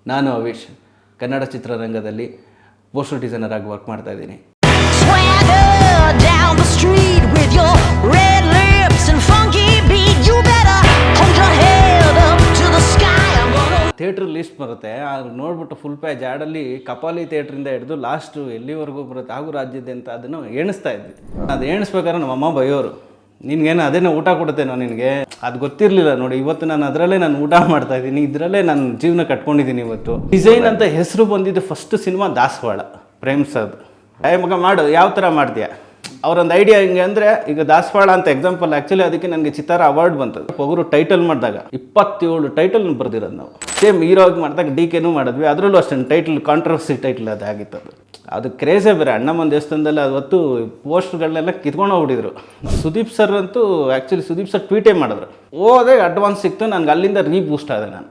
ನಾನು ಅವಿಶ್ ಕನ್ನಡ ಚಿತ್ರರಂಗದಲ್ಲಿ poster designer ಆಗಿ ವರ್ಕ್ ಮಾಡ್ತಾ ಇದ್ದೀನಿ. ಥಿಯೇಟ್ರ್ ಲಿಸ್ಟ್ ಬರುತ್ತೆ, ಅದು ನೋಡ್ಬಿಟ್ಟು ಫುಲ್ ಪೇಜ್ ಆ್ಯಡಲ್ಲಿ ಕಪಾಲಿ ಥಿಯೇಟ್ರಿಂದ ಹಿಡಿದು ಲಾಸ್ಟು ಎಲ್ಲಿವರೆಗೂ ಬರುತ್ತೆ ಹಾಗೂ ರಾಜ್ಯದ ಅದನ್ನು ಎಣಿಸ್ತಾ ಇದ್ವಿ. ಅದು ಎಣಿಸ್ಬೇಕಾದ್ರೆ ನಮ್ಮಮ್ಮ ಬೈಯೋರು, ನಿನ್ಗೇನು ಅದೇನೋ ಊಟ ಕೊಡುತ್ತೇನೋ ನಿನಗೆ, ಅದು ಗೊತ್ತಿರಲಿಲ್ಲ ನೋಡಿ. ಇವತ್ತು ನಾನು ಅದರಲ್ಲೇ ನಾನು ಊಟ ಮಾಡ್ತಾ ಇದ್ದೀನಿ, ಇದರಲ್ಲೇ ನಾನು ಜೀವನ ಕಟ್ಕೊಂಡಿದ್ದೀನಿ. ಇವತ್ತು ಡಿಸೈನ್ ಅಂತ ಹೆಸರು ಬಂದಿದ್ದು ಫಸ್ಟ್ ಸಿನಿಮಾ ದಾಸವಾಳ, ಪ್ರೇಮ್ ಸರ್ದು. ಮಗ ಮಾಡು, ಯಾವ ಥರ ಮಾಡ್ತೀಯಾ, ಅವರೊಂದು ಐಡಿಯಾ ಹಿಂಗೆ ಅಂದರೆ, ಈಗ ದಾಸವಾಳ ಅಂತ ಎಕ್ಸಾಂಪಲ್. ಆ್ಯಕ್ಚುಲಿ ಅದಕ್ಕೆ ನನಗೆ ಚಿತ್ತಾರ ಅವಾರ್ಡ್ ಬಂತದ್ದು. ಒಬ್ಬರು ಟೈಟಲ್ ಮಾಡಿದಾಗ 27 ಟೈಟಲ್ ಬರ್ದಿರೋದು ನಾವು. ಸೇಮ್ ಹೀರೋಗಿ ಮಾಡಿದಾಗ DKನೂ ಮಾಡಿದ್ವಿ, ಅದರಲ್ಲೂ ಅಷ್ಟೇ ಟೈಟಲ್ ಕಾಂಟ್ರವರ್ಸಿ ಟೈಟಲ್ ಅದಾಗಿತ್ತು. ಅದು ಕ್ರೇಜೇ ಬೇರೆ. ಅಣ್ಣಮ್ಮನ ದೇವಸ್ಥಾನದಲ್ಲಿ ಅವತ್ತು ಪೋಸ್ಟ್ಗಳನ್ನೆಲ್ಲ ಕಿತ್ಕೊಂಡು ಹೋಗ್ಬಿಟ್ಟಿದ್ರು. ಸುದೀಪ್ ಸರ್ ಅಂತೂ ಆ್ಯಕ್ಚುಲಿ ಸುದೀಪ್ ಸರ್ ಟ್ವೀಟೇ ಮಾಡಿದ್ರು. ಹೋದೆ ಅಡ್ವಾನ್ಸ್ ಸಿಕ್ತು ನನಗೆ, ಅಲ್ಲಿಂದ ರೀಬೂಸ್ಟ್ ಆದೆ ನಾನು.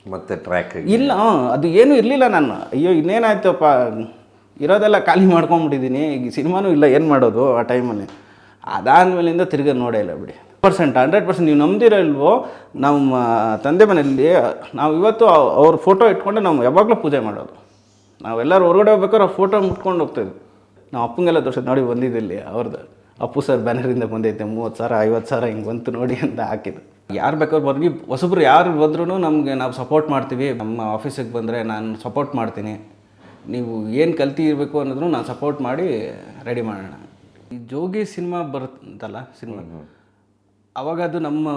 ಮತ್ತೆ ಟ್ರ್ಯಾಕ್ ಇಲ್ಲ, ಅದು ಏನೂ ಇರಲಿಲ್ಲ. ನಾನು ಅಯ್ಯೋ ಇನ್ನೇನಾಯ್ತಪ್ಪ, ಇರೋದೆಲ್ಲ ಖಾಲಿ ಮಾಡ್ಕೊಂಬಿಟ್ಟಿದ್ದೀನಿ, ಈಗ ಸಿನಿಮಾನೂ ಇಲ್ಲ, ಏನು ಮಾಡೋದು ಆ ಟೈಮಲ್ಲಿ. ಅದಾದಮೇಲಿಂದ ತಿರ್ಗಿ ನೋಡೇ ಇಲ್ಲ ಬಿಡಿ. 100% ನೀವು ನಂಬ್ದಿರೋ ಇಲ್ವೋ, ನಮ್ಮ ತಂದೆ ಮನೆಯಲ್ಲಿ ನಾವು ಇವತ್ತು ಅವ್ರ ಫೋಟೋ ಇಟ್ಕೊಂಡು ನಾವು ಯಾವಾಗಲೂ ಪೂಜೆ ಮಾಡೋದು. ನಾವೆಲ್ಲರೂ ಹೊರಗಡೆ ಹೋಗ್ಬೇಕಾದ್ರೆ ಆ ಫೋಟೋ ಮುಟ್ಕೊಂಡು ಹೋಗ್ತಾಯಿದ್ವಿ. ನಾವು ಅಪ್ಪಂಗೆಲ್ಲ ತೋರಿಸೋದು, ನೋಡಿ ಬಂದಿದ್ದಲ್ಲಿ ಅವ್ರದ್ದು ಅಪ್ಪು ಸರ್ ಬ್ಯಾನರಿಂದ ಬಂದೈತೆ, 30,000 50,000 ಹಿಂಗೆ ಬಂತು ನೋಡಿ ಅಂತ ಹಾಕಿದ್ದು. ಯಾರು ಬೇಕಾದ್ರೂ ಬರ್ಗಿ, ಹೊಸಬ್ರು ಯಾರು ಬಂದ್ರೂ ನಮಗೆ ನಾವು ಸಪೋರ್ಟ್ ಮಾಡ್ತೀವಿ. ನಮ್ಮ ಆಫೀಸಿಗೆ ಬಂದರೆ ನಾನು ಸಪೋರ್ಟ್ ಮಾಡ್ತೀನಿ, ನೀವು ಏನು ಕಲ್ತಿ ಇರಬೇಕು ಅನ್ನೋದ್ರು ನಾನು ಸಪೋರ್ಟ್ ಮಾಡಿ ರೆಡಿ ಮಾಡೋಣ. ಈ ಜೋಗಿ ಸಿನಿಮಾ ಬರುತ್ತಲ್ಲ ಸಿನಿಮಾ, ಅವಾಗ ಅದು ನಮ್ಮ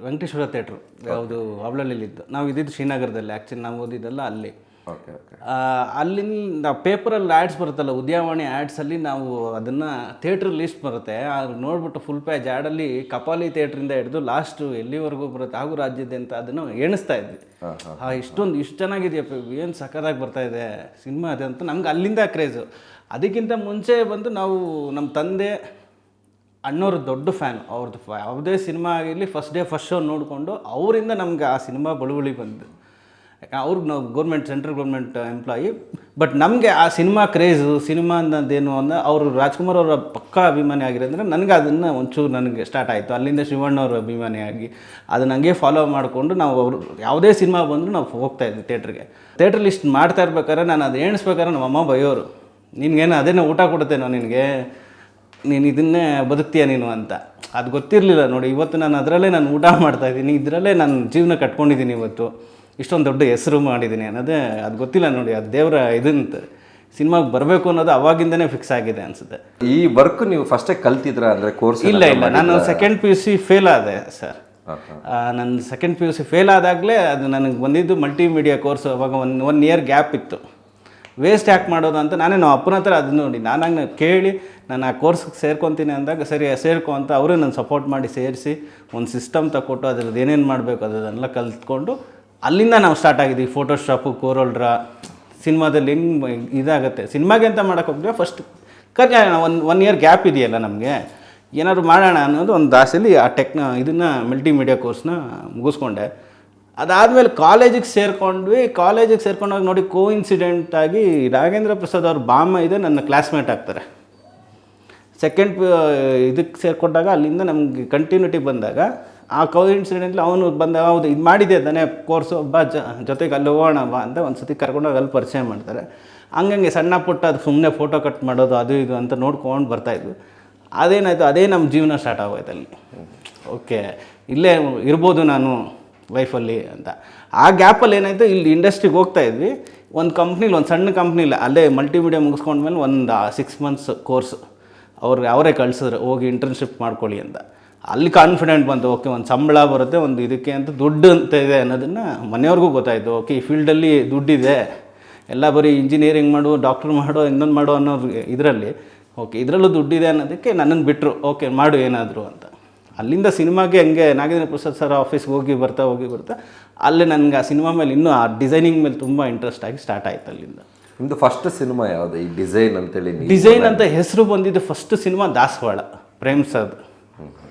ವೆಂಕಟೇಶ್ವರ ಥಿಯೇಟ್ರು, ಯಾವುದು ಅವಳಲ್ಲಿದ್ದು. ನಾವು ಇದ್ದಿದ್ದು ಶ್ರೀನಗರದಲ್ಲಿ, ಆ್ಯಕ್ಚುಲಿ ನಾವು ಓದಿದ್ದಲ್ಲ ಅಲ್ಲಿ. ಅಲ್ಲಿಂದ ಪೇಪರಲ್ಲಿ ಆ್ಯಡ್ಸ್ ಬರುತ್ತಲ್ಲ, ಉದ್ಯಾನವಾಣಿ ಆ್ಯಡ್ಸಲ್ಲಿ ನಾವು ಅದನ್ನು ಥಿಯೇಟ್ರ್ ಲಿಸ್ಟ್ ಬರುತ್ತೆ, ಅದು ನೋಡ್ಬಿಟ್ಟು ಫುಲ್ ಪೇಜ್ ಆ್ಯಡಲ್ಲಿ ಕಪಾಲಿ ಥಿಯೇಟ್ರಿಂದ ಹಿಡಿದು ಲಾಸ್ಟು ಎಲ್ಲಿವರೆಗೂ ಬರುತ್ತೆ ಹಾಗೂ ರಾಜ್ಯದ ಅಂತ ಅದನ್ನು ಎಣಿಸ್ತಾ ಇದ್ವಿ. ಇಷ್ಟು ಚೆನ್ನಾಗಿದೆಯಪ್ಪ, ಏನು ಸಖತ್ತಾಗಿ ಬರ್ತಾಯಿದೆ ಸಿನಿಮಾ ಅದು ಅಂತ ನಮ್ಗೆ ಅಲ್ಲಿಂದ ಕ್ರೇಜು. ಅದಕ್ಕಿಂತ ಮುಂಚೆ ಬಂದು ನಾವು ನಮ್ಮ ತಂದೆ ಅಣ್ಣವ್ರ ದೊಡ್ಡ ಫ್ಯಾನ್, ಅವ್ರದ್ದು ಯಾವುದೇ ಸಿನಿಮಾ ಆಗಿರಲಿ ಫಸ್ಟ್ ಡೇ ಫಸ್ಟ್ ಶೋ ನೋಡಿಕೊಂಡು ಅವರಿಂದ ನಮ್ಗೆ ಆ ಸಿನಿಮಾ ಬಳುವಳಿ ಬಂದು. ಅವ್ರಿಗೆ ನಾವು ಸೆಂಟ್ರಲ್ ಗೌರ್ಮೆಂಟ್ ಎಂಪ್ಲಾಯಿ, ಬಟ್ ನಮಗೆ ಆ ಸಿನಿಮಾ ಕ್ರೇಜು, ಸಿನಿಮಾ ಅನ್ನೋದೇನು ಅಂದರೆ ಅವರು ರಾಜ್ಕುಮಾರ್ ಅವರ ಪಕ್ಕಾ ಅಭಿಮಾನಿ ಆಗಿರೋದ್ರೆ ನನಗೆ ಅದನ್ನು ಒಂಚೂರು ನನಗೆ ಸ್ಟಾರ್ಟ್ ಆಯಿತು. ಅಲ್ಲಿಂದ ಶಿವಣ್ಣವ್ರ ಅಭಿಮಾನಿಯಾಗಿ ಅದನ್ನು ಹಂಗೆ ಫಾಲೋ ಮಾಡಿಕೊಂಡು ನಾವು ಅವರು ಯಾವುದೇ ಸಿನಿಮಾ ಬಂದರೂ ನಾವು ಹೋಗ್ತಾಯಿದ್ವಿ ಥಿಯೇಟ್ರಿಗೆ. ಥಿಯೇಟ್ರ್ ಲಿಸ್ಟ್ ಮಾಡ್ತಾ ಇರ್ಬೇಕಾದ್ರೆ ನಾನು ಅದು ಎಣಿಸ್ಬೇಕಾದ್ರೆ ನಮ್ಮಮ್ಮ ಬೈಯೋರು, ನಿನಗೇನು ಅದೇನೋ ಊಟ ಕೊಡುತ್ತೇನೋ ನಿನಗೆ, ನೀನು ಇದನ್ನೇ ಬದುಕ್ತೀಯ ನೀನು ಅಂತ. ಅದು ಗೊತ್ತಿರಲಿಲ್ಲ ನೋಡಿ. ಇವತ್ತು ನಾನು ಅದರಲ್ಲೇ ನಾನು ಊಟ ಮಾಡ್ತಾಯಿದ್ದೀನಿ, ಇದರಲ್ಲೇ ನಾನು ಜೀವನ ಕಟ್ಕೊಂಡಿದ್ದೀನಿ, ಇವತ್ತು ಇಷ್ಟೊಂದು ದೊಡ್ಡ ಹೆಸರು ಮಾಡಿದ್ದೀನಿ ಅನ್ನೋದೇ ಅದು ಗೊತ್ತಿಲ್ಲ ನೋಡಿ. ಅದು ದೇವರ ಇದಂತ ಸಿನಿಮಾಗೆ ಬರಬೇಕು ಅನ್ನೋದು ಅವಾಗಿಂದನೇ ಫಿಕ್ಸ್ ಆಗಿದೆ ಅನಿಸುತ್ತೆ. ಈ ವರ್ಕ್ ನೀವು ಫಸ್ಟೇ ಕಲ್ತಿದ್ರ ಅಂದರೆ ಕೋರ್ಸ್? ಇಲ್ಲ, ನಾನು ಸೆಕೆಂಡ್ PUC ಫೇಲ್ ಆದೆ ಸರ್. ನನ್ನ ಸೆಕೆಂಡ್ PUC ಫೇಲ್ ಆದಾಗಲೇ ಅದು ನನಗೆ ಬಂದಿದ್ದು ಮಲ್ಟಿಮೀಡಿಯಾ ಕೋರ್ಸ್. ಅವಾಗ ಒನ್ ಇಯರ್ ಗ್ಯಾಪ್ ಇತ್ತು. ವೇಸ್ಟ್ ಯಾಕೆ ಮಾಡೋದು ಅಂತ ನಾನೇ ನಾವು ಅಪ್ಪನ ಹತ್ರ ಅದು ನೋಡಿ ನಾನು ಕೇಳಿ ನಾನು ಆ ಕೋರ್ಸ್ಗೆ ಸೇರ್ಕೊತೀನಿ ಅಂದಾಗ, ಸರಿ ಸೇರ್ಕೊ ಅಂತ ಅವರೇ ನನ್ನ ಸಪೋರ್ಟ್ ಮಾಡಿ ಸೇರಿಸಿ ಒಂದು ಸಿಸ್ಟಮ್ ತಗೊಟ್ಟು ಅದ್ರದ್ದು ಏನೇನು ಮಾಡಬೇಕು ಅದನ್ನೆಲ್ಲ ಕಲ್ತ್ಕೊಂಡು ಅಲ್ಲಿಂದ ನಾವು ಸ್ಟಾರ್ಟ್ ಆಗಿದ್ದೀವಿ. ಫೋಟೋಶಾಪು, ಕೋರೋಲ್ಡ್ರಾ, ಸಿನಿಮಾದಲ್ಲಿ ಹೆಂಗೆ ಇದಾಗುತ್ತೆ ಸಿನಿಮಾಗೆ ಅಂತ ಮಾಡೋಕ್ಕೆ ಹೋಗಿದ್ವಿ. ಫಸ್ಟ್ ಒನ್ ಇಯರ್ ಗ್ಯಾಪ್ ಇದೆಯಲ್ಲ ನಮಗೆ, ಏನಾದ್ರು ಮಾಡೋಣ ಅನ್ನೋದು ಒಂದು ಆಸೆಯಲ್ಲಿ ಆ ಇದನ್ನು ಮಲ್ಟಿಮೀಡಿಯಾ ಕೋರ್ಸ್ನ ಮುಗಿಸ್ಕೊಂಡೆ. ಅದಾದಮೇಲೆ ಕಾಲೇಜಿಗೆ ಸೇರ್ಕೊಂಡ್ವಿ. ಕಾಲೇಜಿಗೆ ಸೇರ್ಕೊಂಡಾಗ ನೋಡಿ ಕೋಇನ್ಸಿಡೆಂಟಾಗಿ ನಾಗೇಂದ್ರ ಪ್ರಸಾದ್ ಅವ್ರ ಬಾಮ ಇದೆ, ನನ್ನ ಕ್ಲಾಸ್ಮೇಟ್ ಆಗ್ತಾರೆ. ಸೆಕೆಂಡ್ ಇದಕ್ಕೆ ಸೇರಿಕೊಂಡಾಗ ಅಲ್ಲಿಂದ ನಮಗೆ ಕಂಟಿನ್ಯೂಟಿ ಬಂದಾಗ ಆ ಕೋಇನ್ಸಿಡೆಂಟ್ಲಿ ಅವನು ಬಂದ, ಹೌದು ಇದು ಮಾಡಿದೆ ತಾನೇ ಕೋರ್ಸು, ಬಾ ಜೊತೆಗೆ ಅಲ್ಲಿ ಹೋಗೋಣ ಬಾ ಅಂತ ಒಂದು ಸತಿ ಕರ್ಕೊಂಡೋಗಿ ಅಲ್ಲಿ ಪರಿಚಯ ಮಾಡ್ತಾರೆ. ಹಂಗಂಗೆ ಸಣ್ಣ ಪುಟ್ಟ ಅದು ಸುಮ್ಮನೆ ಫೋಟೋ ಕಟ್ ಮಾಡೋದು ಅದು ಇದು ಅಂತ ನೋಡ್ಕೊಂಡು ಬರ್ತಾಯಿದ್ವಿ. ಅದೇನಾಯಿತು, ಅದೇ ನಮ್ಮ ಜೀವನ ಸ್ಟಾರ್ಟ್ ಆಗೋಯ್ತು ಅಲ್ಲಿ. ಓಕೆ, ಇಲ್ಲೇ ಇರ್ಬೋದು ನಾನು ಲೈಫಲ್ಲಿ ಅಂತ. ಆ ಗ್ಯಾಪಲ್ಲಿ ಏನಾಯಿತು, ಇಲ್ಲಿ ಇಂಡಸ್ಟ್ರಿಗೆ ಹೋಗ್ತಾಯಿದ್ವಿ. ಒಂದು ಕಂಪ್ನಿಲಿ, ಒಂದು ಸಣ್ಣ ಕಂಪ್ನಿಲಿ ಅಲ್ಲೇ ಮಲ್ಟಿಮೀಡಿಯಾ ಮುಗಿಸ್ಕೊಂಡ್ಮೇಲೆ ಒಂದು 6 months ಕೋರ್ಸ್ ಅವರೇ ಕಳಿಸಿದ್ರು, ಹೋಗಿ ಇಂಟರ್ನ್ಶಿಪ್ ಮಾಡ್ಕೊಳ್ಳಿ ಅಂತ. ಅಲ್ಲಿ ಕಾನ್ಫಿಡೆಂಟ್ ಬಂತು, ಓಕೆ ಒಂದು ಸಂಬಳ ಬರುತ್ತೆ, ಒಂದು ಇದಕ್ಕೆ ಅಂತ ದುಡ್ಡು ಅಂತ ಇದೆ ಅನ್ನೋದನ್ನು ಮನೆಯವ್ರಿಗೂ ಗೊತ್ತಾಯಿತು. ಓಕೆ, ಈ ಫೀಲ್ಡಲ್ಲಿ ದುಡ್ಡಿದೆ, ಎಲ್ಲ ಬರೀ ಇಂಜಿನಿಯರಿಂಗ್ ಮಾಡು, ಡಾಕ್ಟ್ರ್ ಮಾಡೋ, ಇನ್ನೊಂದು ಮಾಡೋ ಅನ್ನೋ ಇದರಲ್ಲಿ, ಓಕೆ ಇದರಲ್ಲೂ ದುಡ್ಡಿದೆ ಅನ್ನೋದಕ್ಕೆ ನನ್ನನ್ನು ಬಿಟ್ಟರು. ಓಕೆ ಮಾಡು ಏನಾದರೂ ಅಂತ. ಅಲ್ಲಿಂದ ಸಿನಿಮಾಗೆ ಹಂಗೆ ನಾಗೇಂದ್ರ ಪ್ರಸಾದ್ ಸರ್ ಆಫೀಸ್ಗೆ ಹೋಗಿ ಬರ್ತಾ ಅಲ್ಲೇ ನನಗೆ ಆ ಸಿನಿಮಾ ಮೇಲೆ ಇನ್ನೂ ಆ ಡಿಸೈನಿಂಗ್ ಮೇಲೆ ತುಂಬ ಇಂಟ್ರೆಸ್ಟ್ ಆಗಿ ಸ್ಟಾರ್ಟ್ ಆಯಿತು. ಅಲ್ಲಿಂದ ನಿಮ್ಮದು ಫಸ್ಟ್ ಸಿನಿಮಾ ಯಾವುದು? ಈ ಡಿಸೈನ್ ಅಂತೇಳಿ ಡಿಸೈನ್ ಅಂತ ಹೆಸರು ಬಂದಿದ್ದು ಫಸ್ಟ್ ಸಿನಿಮಾ ದಾಸವಾಳ, ಪ್ರೇಮ್ ಸರ್ದು.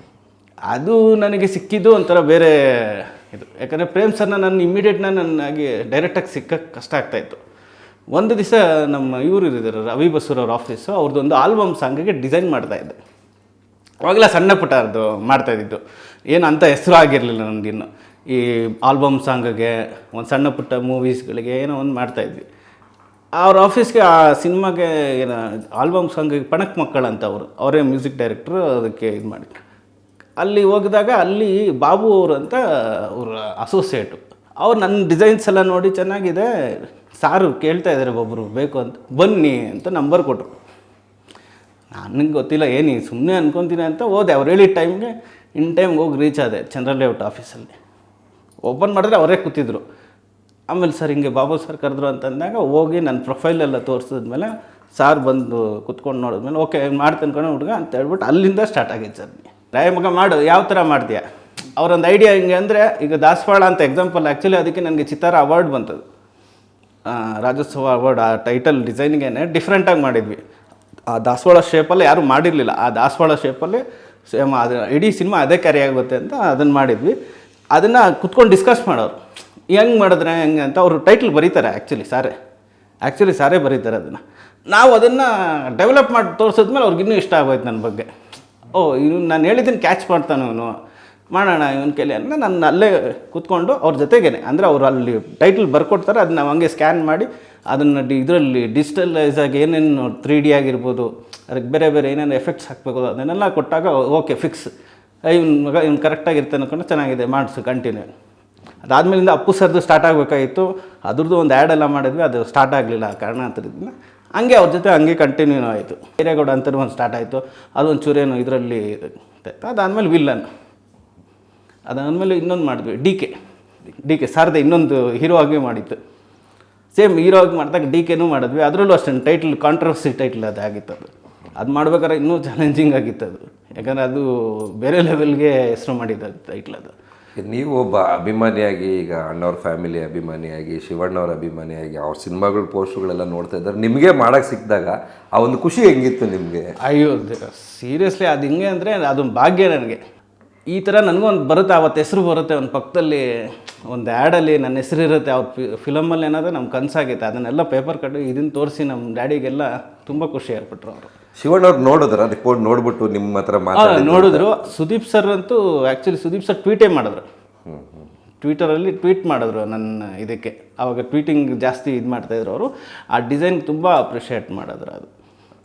ಅದು ನನಗೆ ಸಿಕ್ಕಿದ್ದು ಒಂಥರ ಬೇರೆ ಇದು. ಯಾಕಂದರೆ ಪ್ರೇಮ್ ಸರ್ನ ನಾನು ನನಗೆ ಡೈರೆಕ್ಟಾಗಿ ಸಿಕ್ಕಕ್ಕೆ ಕಷ್ಟ ಆಗ್ತಾಯಿತ್ತು. ಒಂದು ದಿವಸ ನಮ್ಮ ಇವರು ಇದ್ದಾರೆ ರವಿ ಬಸೂರವ್ರ ಆಫೀಸು, ಅವ್ರದ್ದೊಂದು ಆಲ್ಬಮ್ ಸಾಂಗಿಗೆ ಡಿಸೈನ್ ಮಾಡ್ತಾಯಿದ್ದೆ. ಅವಾಗೆಲ್ಲ ಸಣ್ಣ ಪುಟ್ಟ ಅದು ಮಾಡ್ತಾಯಿದ್ದು, ಏನು ಅಂಥ ಹೆಸರು ಆಗಿರಲಿಲ್ಲ ನನಗಿನ್ನು. ಈ ಆಲ್ಬಮ್ ಸಾಂಗ್ಗೆ ಒಂದು ಸಣ್ಣ ಪುಟ್ಟ ಮೂವೀಸ್ಗಳಿಗೆ ಏನೋ ಒಂದು ಮಾಡ್ತಾಯಿದ್ವಿ. ಅವ್ರ ಆಫೀಸ್ಗೆ ಆ ಸಿನಿಮಾಗೆ ಏನು ಆಲ್ಬಮ್ ಸಾಂಗಿಗೆ ಪಣಕ್ ಮಕ್ಕಳು ಅಂತ ಅವರೇ ಮ್ಯೂಸಿಕ್ ಡೈರೆಕ್ಟ್ರು, ಅದಕ್ಕೆ ಇದು ಮಾಡಿ ಅಲ್ಲಿ ಹೋಗಿದಾಗ ಅಲ್ಲಿ ಬಾಬು ಅವರು ಅಂತ ಅವ್ರ ಅಸೋಸಿಯೇಟು, ಅವ್ರು ನನ್ನ ಡಿಸೈನ್ಸ್ ಎಲ್ಲ ನೋಡಿ ಚೆನ್ನಾಗಿದೆ, ಸಾರು ಕೇಳ್ತಾ ಇದ್ದಾರೆ ಒಬ್ಬರು ಬೇಕು ಅಂತ, ಬನ್ನಿ ಅಂತ ನಂಬರ್ ಕೊಟ್ಟರು. ನನಗೆ ಗೊತ್ತಿಲ್ಲ ಏನು ಸುಮ್ಮನೆ ಅನ್ಕೊತೀನಿ ಅಂತ ಹೋದೆ. ಅವ್ರು ಹೇಳಿದ ಟೈಮ್ಗೆ ಇನ್ ಟೈಮ್ಗೆ ಹೋಗಿ ರೀಚ್ ಆದೆ ಚಂದ್ರ ಲೇಔಟ್ ಆಫೀಸಲ್ಲಿ. ಓಪನ್ ಮಾಡಿದ್ರೆ ಅವರೇ ಕೂತಿದ್ರು. ಆಮೇಲೆ ಸರ್ ಹಿಂಗೆ ಬಾಬು ಸರ್ ಕರೆದ್ರು ಅಂತಂದಾಗ ಹೋಗಿ ನನ್ನ ಪ್ರೊಫೈಲೆಲ್ಲ ತೋರಿಸಿದ್ಮೇಲೆ ಸಾರ್ ಬಂದು ಕುತ್ಕೊಂಡು ನೋಡಿದ್ಮೇಲೆ ಓಕೆ ಮಾಡ್ತೇನೆ ಕಣೋ ಹುಡುಗ ಅಂತ ಹೇಳ್ಬಿಟ್ಟು ಅಲ್ಲಿಂದ ಸ್ಟಾರ್ಟ್ ಆಗಿದ್ದು ಸರ್. ರಾಯ ಮಗ ಮಾಡು, ಯಾವ ಥರ ಮಾಡ್ತೀಯ? ಅವರೊಂದು ಐಡಿಯಾ ಹಿಂಗೆ ಅಂದರೆ, ಈಗ ದಾಸವಾಳ ಅಂತ ಎಕ್ಸಾಂಪಲ್, ಆ್ಯಕ್ಚುಲಿ ಅದಕ್ಕೆ ನನಗೆ ಚಿತ್ತಾರ ಅವಾರ್ಡ್ ಬಂತದ್ದು, ರಾಜ್ಯೋತ್ಸವ ಅವಾರ್ಡ್. ಆ ಟೈಟಲ್ ಡಿಸೈನ್ಗೆ ಡಿಫ್ರೆಂಟಾಗಿ ಮಾಡಿದ್ವಿ. ಆ ದಾಸವಾಳ ಶೇಪಲ್ಲಿ ಯಾರೂ ಮಾಡಿರಲಿಲ್ಲ. ಆ ದಾಸವಾಳ ಶೇಪಲ್ಲಿ ಸೇಮ್ ಅದು ಇಡೀ ಸಿನಿಮಾ ಅದೇ ಕ್ಯಾರಿ ಆಗುತ್ತೆ ಅಂತ ಅದನ್ನು ಮಾಡಿದ್ವಿ. ಅದನ್ನು ಕುತ್ಕೊಂಡು ಡಿಸ್ಕಸ್ ಮಾಡೋರು, ಹೆಂಗೆ ಮಾಡಿದ್ರೆ ಹೆಂಗೆ ಅಂತ. ಅವರು ಟೈಟ್ಲ್ ಬರೀತಾರೆ ಆ್ಯಕ್ಚುಲಿ ಸಾರೇ ಬರೀತಾರೆ ಅದನ್ನು. ನಾವು ಅದನ್ನು ಡೆವಲಪ್ ಮಾಡಿ ತೋರಿಸಿದ್ಮೇಲೆ ಅವ್ರಿಗಿನ್ನೂ ಇಷ್ಟ ಆಗೋಯ್ತು ನನ್ನ ಬಗ್ಗೆ. ಓ ಇವ್ನು ನಾನು ಹೇಳಿದ್ದೀನಿ ಕ್ಯಾಚ್ ಮಾಡ್ತಾನೆ ಇವನು, ಮಾಡೋಣ ಇವನ ಕೈಲಿ ಅಂತ ನಾನು ಅಲ್ಲೇ ಕೂತ್ಕೊಂಡು ಅವ್ರ ಜೊತೆಗೇನೆ, ಅಂದರೆ ಅವ್ರು ಅಲ್ಲಿ ಟೈಟ್ಲ್ ಬರ್ಕೊಡ್ತಾರೆ, ಅದನ್ನ ನಾವು ಹಂಗೆ ಸ್ಕ್ಯಾನ್ ಮಾಡಿ ಅದನ್ನು ಇದರಲ್ಲಿ ಡಿಜಿಟಲೈಸ್ ಆಗಿ ಏನೇನು 3D ಆಗಿರ್ಬೋದು, ಅದಕ್ಕೆ ಬೇರೆ ಬೇರೆ ಏನೇನು ಎಫೆಕ್ಟ್ಸ್ ಹಾಕಬೇಕು ಅದನ್ನೆಲ್ಲ ಕೊಟ್ಟಾಗ ಓಕೆ ಫಿಕ್ಸ್, ಇವ್ನು ಕರೆಕ್ಟಾಗಿರ್ತಾನೆ ಅನ್ಕೊಂಡು ಚೆನ್ನಾಗಿದೆ ಮಾಡಿಸು ಕಂಟಿನ್ಯೂ. ಅದಾದಮೇಲಿಂದ ಅಪ್ಪು ಸರ್ದು ಸ್ಟಾರ್ಟ್ ಆಗಬೇಕಾಗಿತ್ತು, ಅದ್ರದ್ದು ಒಂದು ಆ್ಯಡ್ ಎಲ್ಲ ಮಾಡಿದ್ವಿ, ಅದು ಸ್ಟಾರ್ಟ್ ಆಗಲಿಲ್ಲ ಕಾರಣಾಂತರದಿಂದ. ಹಂಗೆ ಅವ್ರ ಜೊತೆ ಹಂಗೆ ಕಂಟಿನ್ಯೂ ಆಯಿತು. ಹಿರೇಗೌಡ ಅಂತಲೂ ಒಂದು ಸ್ಟಾರ್ಟ್ ಆಯಿತು, ಅದೊಂದು ಚೂರೇನು ಇದರಲ್ಲಿ ಅದಾದಮೇಲೆ ವಿಲ್ಲನ್, ಅದಾದಮೇಲೆ ಇನ್ನೊಂದು ಮಾಡಿದ್ವಿ ಡಿ ಕೆ ಸಾರದ ಇನ್ನೊಂದು ಹೀರೋ ಆಗಿ ಮಾಡಿತ್ತು. ಸೇಮ್ ಹೀರೋ ಆಗಿ ಮಾಡಿದಾಗ ಡಿ ಕೆನೂ ಮಾಡಿದ್ವಿ. ಅದರಲ್ಲೂ ಅಷ್ಟೇ ಟೈಟ್ಲ್ ಕಾಂಟ್ರವರ್ಸಿ ಟೈಟ್ಲ್ ಅದಾಗಿತ್ತು. ಅದು ಮಾಡ್ಬೇಕಾದ್ರೆ ಇನ್ನೂ ಚಾಲೆಂಜಿಂಗ್ ಆಗಿತ್ತು ಅದು, ಯಾಕಂದರೆ ಅದು ಬೇರೆ ಲೆವೆಲ್ಗೆ ಹೆಸರು ಮಾಡಿದ್ದು ಟೈಟ್ಲ್ ಅದು. ನೀವು ಒಬ್ಬ ಅಭಿಮಾನಿಯಾಗಿ, ಈಗ ಅಣ್ಣವ್ರ ಫ್ಯಾಮಿಲಿ ಅಭಿಮಾನಿಯಾಗಿ, ಶಿವಣ್ಣವ್ರ ಅಭಿಮಾನಿಯಾಗಿ, ಅವ್ರ ಸಿನಿಮಾಗಳು ಪೋಸ್ಟ್ಗಳೆಲ್ಲ ನೋಡ್ತಾ ಇದ್ದಾರೆ, ನಿಮಗೆ ಮಾಡೋಕ್ಕೆ ಸಿಕ್ಕಿದಾಗ ಆ ಒಂದು ಖುಷಿ ಹೆಂಗಿತ್ತು ನಿಮಗೆ? ಅಯ್ಯೋ ಸೀರಿಯಸ್ಲಿ ಅದು ಹಿಂಗೆ ಅಂದರೆ ಅದೊಂದು ಭಾಗ್ಯ ನನಗೆ. ಈ ಥರ ನನಗೂ ಒಂದು ಬರುತ್ತೆ, ಆವತ್ತು ಹೆಸರು ಬರುತ್ತೆ, ಒಂದು ಪಕ್ಕದಲ್ಲಿ ಒಂದು ಆ್ಯಡಲ್ಲಿ ನನ್ನ ಹೆಸರು ಇರುತ್ತೆ. ಅವ್ರ ಫಿಲಮಲ್ಲಿ ಏನಾದರೂ ನಮ್ಮ ಕನಸಾಗಿತ್ತು, ಅದನ್ನೆಲ್ಲ ಪೇಪರ್ ಕಟ್ಟು ಇದನ್ನು ತೋರಿಸಿ ನಮ್ಮ ಡ್ಯಾಡಿಗೆಲ್ಲ ತುಂಬ ಖುಷಿ ಆಗ್ಬಿಟ್ರು ಅವರು. ಶಿವಣ್ಣವ್ರು ನೋಡಿದ್ರ ಅದಕ್ಕೆ ನೋಡ್ಬಿಟ್ಟು ನಿಮ್ಮ ಹತ್ರ ನೋಡಿದ್ರು. ಸುದೀಪ್ ಸರ್ ಅಂತೂ ಆ್ಯಕ್ಚುಲಿ ಸುದೀಪ್ ಸರ್ ಟ್ವೀಟೇ ಮಾಡಿದ್ರು, ಟ್ವಿಟರಲ್ಲಿ ಟ್ವೀಟ್ ಮಾಡಿದ್ರು ನನ್ನ ಇದಕ್ಕೆ. ಆವಾಗ ಟ್ವೀಟಿಂಗ್ ಜಾಸ್ತಿ ಇದು ಮಾಡ್ತಾಯಿದ್ರು ಅವರು. ಆ ಡಿಸೈನ್ ತುಂಬ ಅಪ್ರಿಷಿಯೇಟ್ ಮಾಡಿದ್ರು.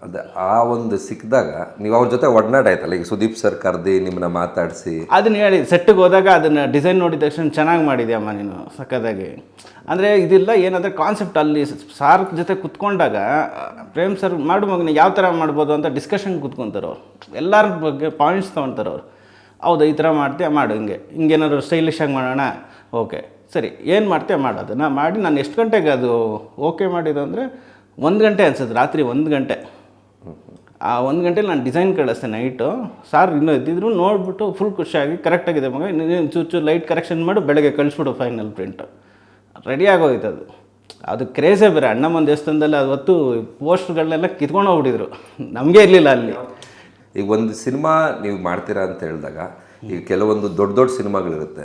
ಅದು ಆ ಒಂದು ಸಿಕ್ಕಿದಾಗ ನೀವು ಅವ್ರ ಜೊತೆ ಒಡನಾಟ ಆಯ್ತಲ್ಲ, ಈಗ ಸುದೀಪ್ ಸರ್ ಕರೆದು ನಿಮ್ಮನ್ನ ಮಾತಾಡಿಸಿ ಅದನ್ನ ಹೇಳಿ ಸೆಟ್ಟಿಗೆ ಹೋದಾಗ ಅದನ್ನು ಡಿಸೈನ್ ನೋಡಿದ ತಕ್ಷಣ ಚೆನ್ನಾಗಿ ಮಾಡಿದ್ಯಮ್ಮ ನೀನು ಸಕ್ಕದಾಗಿ. ಅಂದರೆ ಇದಿಲ್ಲ ಏನಂದರೆ ಕಾನ್ಸೆಪ್ಟ್ ಅಲ್ಲಿ ಸಾರ್ ಜೊತೆ ಕುತ್ಕೊಂಡಾಗ ಪ್ರೇಮ್ ಸರ್ ಮಾಡು ಮಗನ ಯಾವ ಥರ ಮಾಡ್ಬೋದು ಅಂತ ಡಿಸ್ಕಷನ್ ಕುತ್ಕೊತಾರೆ ಅವ್ರು. ಎಲ್ಲರ ಬಗ್ಗೆ ಪಾಯಿಂಟ್ಸ್ ತೊಗೊಳ್ತಾರೆ ಅವರು. ಹೌದು ಈ ಥರ ಮಾಡ್ತೀಯ ಮಾಡು, ಹಿಂಗೇನಾದ್ರು ಸ್ಟೈಲಿಶಾಗಿ ಮಾಡೋಣ, ಓಕೆ ಸರಿ ಏನು ಮಾಡ್ತೀಯ ಮಾಡು. ಅದನ್ನು ಮಾಡಿ ನಾನು ಎಷ್ಟು ಗಂಟೆಗೆ ಅದು ಓಕೆ ಮಾಡಿದ್ದು ಅಂದರೆ 1 ಗಂಟೆ ಅನ್ಸುತ್ತೆ, ರಾತ್ರಿ 1 ಗಂಟೆ. ಆ 1 ಗಂಟೆಲಿ ನಾನು ಡಿಸೈನ್ ಕಳಿಸ್ತೆ ನೈಟು. ಸಾರ್ ಇನ್ನೂ ಇದ್ದಿದ್ರು ನೋಡಿಬಿಟ್ಟು ಫುಲ್ ಖುಷಿಯಾಗಿ ಕರೆಕ್ಟಾಗಿದೆ ಮಗ, ಇನ್ನೇನು ಚೂರು ಲೈಟ್ ಕರೆಕ್ಷನ್ ಮಾಡು, ಬೆಳಗ್ಗೆ ಕಳಿಸ್ಬಿಡು ಫೈನಲ್ ಪ್ರಿಂಟು. ರೆಡಿ ಆಗೋಯ್ತು ಅದು. ಅದು ಕ್ರೇಜೇ ಬೇರೆ. ಅಣ್ಣಮ್ಮನ ದೇವಸ್ಥಾನದಲ್ಲಿ ಅವತ್ತು ಪೋಸ್ಟ್ಗಳನ್ನೆಲ್ಲ ಕಿತ್ಕೊಂಡು ಹೋಗ್ಬಿಟ್ಟಿದ್ರು, ನಮಗೆ ಇರಲಿಲ್ಲ ಅಲ್ಲಿ. ಈಗ ಒಂದು ಸಿನಿಮಾ ನೀವು ಮಾಡ್ತೀರಾ ಅಂತ ಹೇಳಿದಾಗ, ಈಗ ಕೆಲವೊಂದು ದೊಡ್ಡ ದೊಡ್ಡ ಸಿನಿಮಾಗಳಿರುತ್ತೆ,